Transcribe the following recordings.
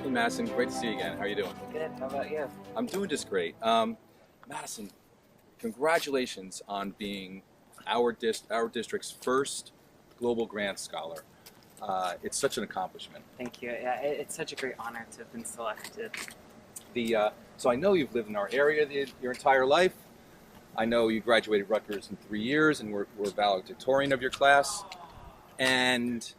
Hey Madison, great to see you again. How are you doing? Good. How about you? I'm doing just great. Madison, congratulations on being our district's first global grant scholar. It's such an accomplishment. Thank you. Yeah, it's such a great honor to have been selected. So I know you've lived in our area your entire life. I know you graduated Rutgers in 3 years and were valedictorian of your class. And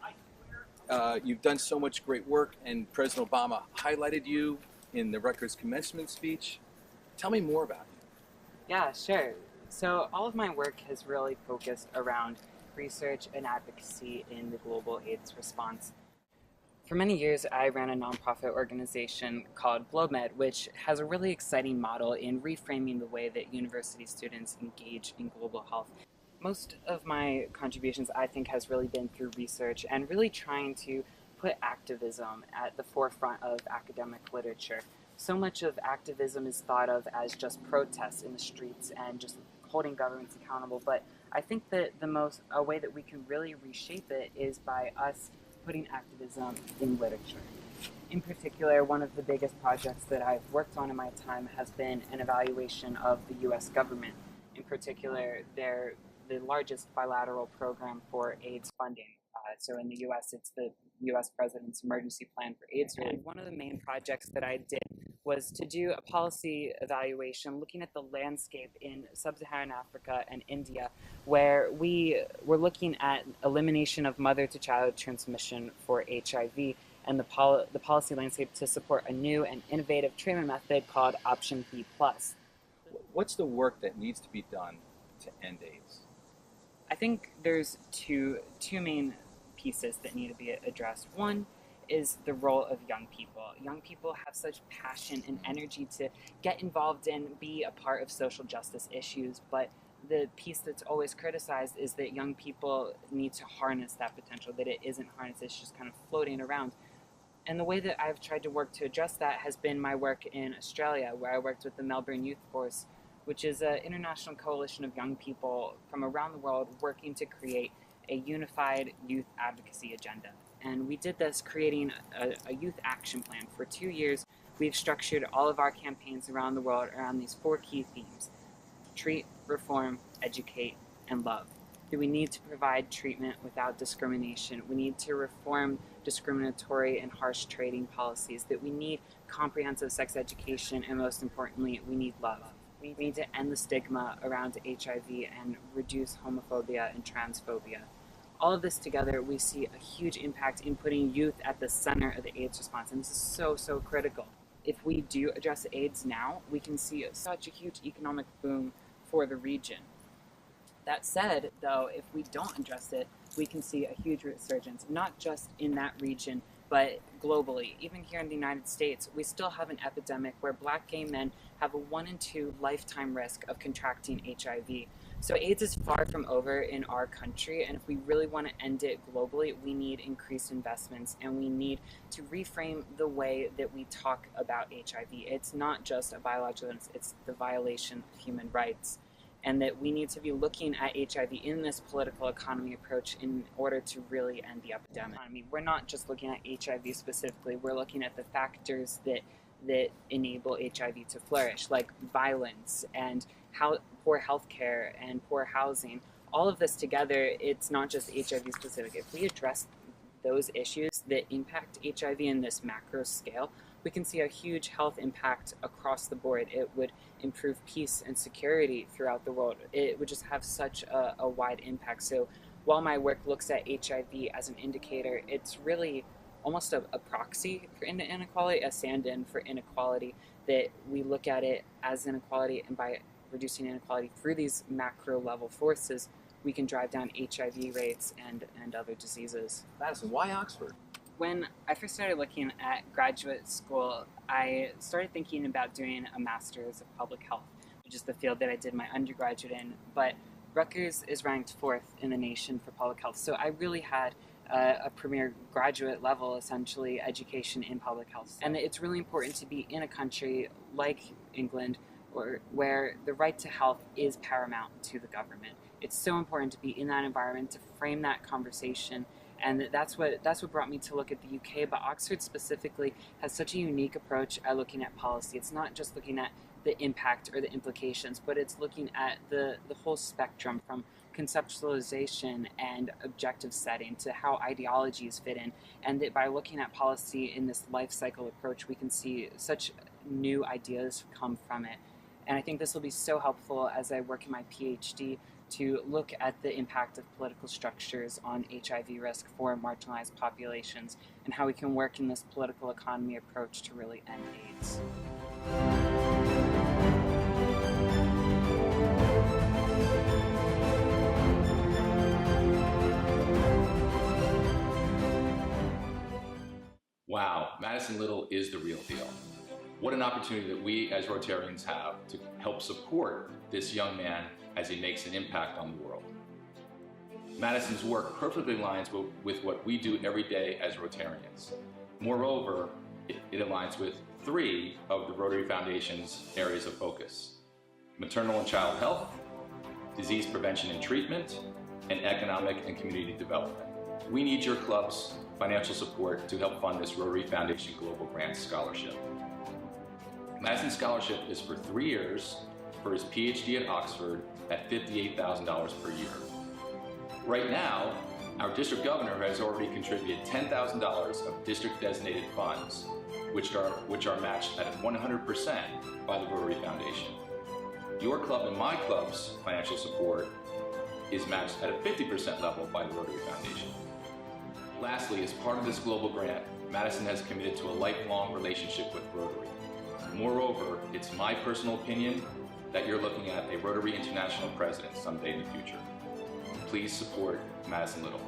you've done so much great work, and President Obama highlighted you in the Rutgers commencement speech. Tell me more about you. Yeah, sure. So all of my work has really focused around research and advocacy in the global AIDS response. For many years, I ran a nonprofit organization called GlobeMed, which has a really exciting model in reframing the way that university students engage in global health. Most of my contributions, I think, has really been through research and really trying to put activism at the forefront of academic literature. So much of activism is thought of as just protests in the streets and just holding governments accountable, but I think that a way that we can really reshape it is by us putting activism in literature. In particular, one of the biggest projects that I've worked on in my time has been an evaluation of the U.S. government. In particular, the largest bilateral program for AIDS funding. So in the U.S., it's the U.S. President's Emergency Plan for AIDS Relief. One of the main projects that I did was to do a policy evaluation looking at the landscape in sub-Saharan Africa and India, where we were looking at elimination of mother-to-child transmission for HIV and the policy landscape to support a new and innovative treatment method called Option B+. What's the work that needs to be done to end AIDS? I think there's two main pieces that need to be addressed. One is the role of young people. Young people have such passion and energy to get involved and be a part of social justice issues, but the piece that's always criticized is that young people need to harness that potential, that it isn't harnessed, it's just kind of floating around. And the way that I've tried to work to address that has been my work in Australia, where I worked with the Melbourne Youth Force, which is an international coalition of young people from around the world working to create a unified youth advocacy agenda. And we did this creating a youth action plan. For 2 years, we've structured all of our campaigns around the world around these 4 key themes: treat, reform, educate, and love. That we need to provide treatment without discrimination. We need to reform discriminatory and harsh trading policies. That we need comprehensive sex education, and most importantly, we need love. We need to end the stigma around HIV and reduce homophobia and transphobia. All of this together, we see a huge impact in putting youth at the center of the AIDS response, and this is so critical. If we do address AIDS now, we can see such a huge economic boom for the region. That said, though, if we don't address it, we can see a huge resurgence, not just in that region, but globally. Even here in the United States, we still have an epidemic where Black gay men have a 1 in 2 lifetime risk of contracting HIV. So AIDS is far from over in our country, and if we really want to end it globally, we need increased investments, and we need to reframe the way that we talk about HIV. It's not just a biological illness, it's the violation of human rights. And that we need to be looking at HIV in this political economy approach in order to really end the epidemic. We're not just looking at HIV specifically, we're looking at the factors that enable HIV to flourish, like violence and poor healthcare and poor housing. All of this together, it's not just HIV specific. If we address those issues that impact HIV in this macro scale, we can see a huge health impact across the board. It would improve peace and security throughout the world. It would just have such a wide impact. So while my work looks at HIV as an indicator, it's really almost a proxy for inequality, a stand-in for inequality, that we look at it as inequality, and by reducing inequality through these macro level forces, we can drive down HIV rates and other diseases. Madison, why Oxford? When I first started looking at graduate school, I started thinking about doing a master's of public health, which is the field that I did my undergraduate in, but Rutgers is ranked 4th in the nation for public health, so I really had a premier graduate level, essentially, education in public health. And it's really important to be in a country like England, where the right to health is paramount to the government. It's so important to be in that environment, to frame that conversation, And that's what brought me to look at the UK. But Oxford specifically has such a unique approach at looking at policy. It's not just looking at the impact or the implications, but it's looking at the whole spectrum, from conceptualization and objective setting to how ideologies fit in. And that by looking at policy in this life cycle approach, we can see such new ideas come from it. And I think this will be so helpful as I work in my PhD to look at the impact of political structures on HIV risk for marginalized populations, and how we can work in this political economy approach to really end AIDS. Wow, Madison Little is the real deal. What an opportunity that we as Rotarians have to help support this young man as he makes an impact on the world. Madison's work perfectly aligns with what we do every day as Rotarians. Moreover, it aligns with 3 of the Rotary Foundation's areas of focus: maternal and child health, disease prevention and treatment, and economic and community development. We need your club's financial support to help fund this Rotary Foundation Global Grants Scholarship. Madison Scholarship is for 3 years for his PhD at Oxford at $58,000 per year. Right now, our district governor has already contributed $10,000 of district-designated funds, which are matched at 100% by the Rotary Foundation. Your club and my club's financial support is matched at a 50% level by the Rotary Foundation. Lastly, as part of this global grant, Madison has committed to a lifelong relationship with Rotary. Moreover, it's my personal opinion that you're looking at a Rotary International president someday in the future. Please support Madison Little.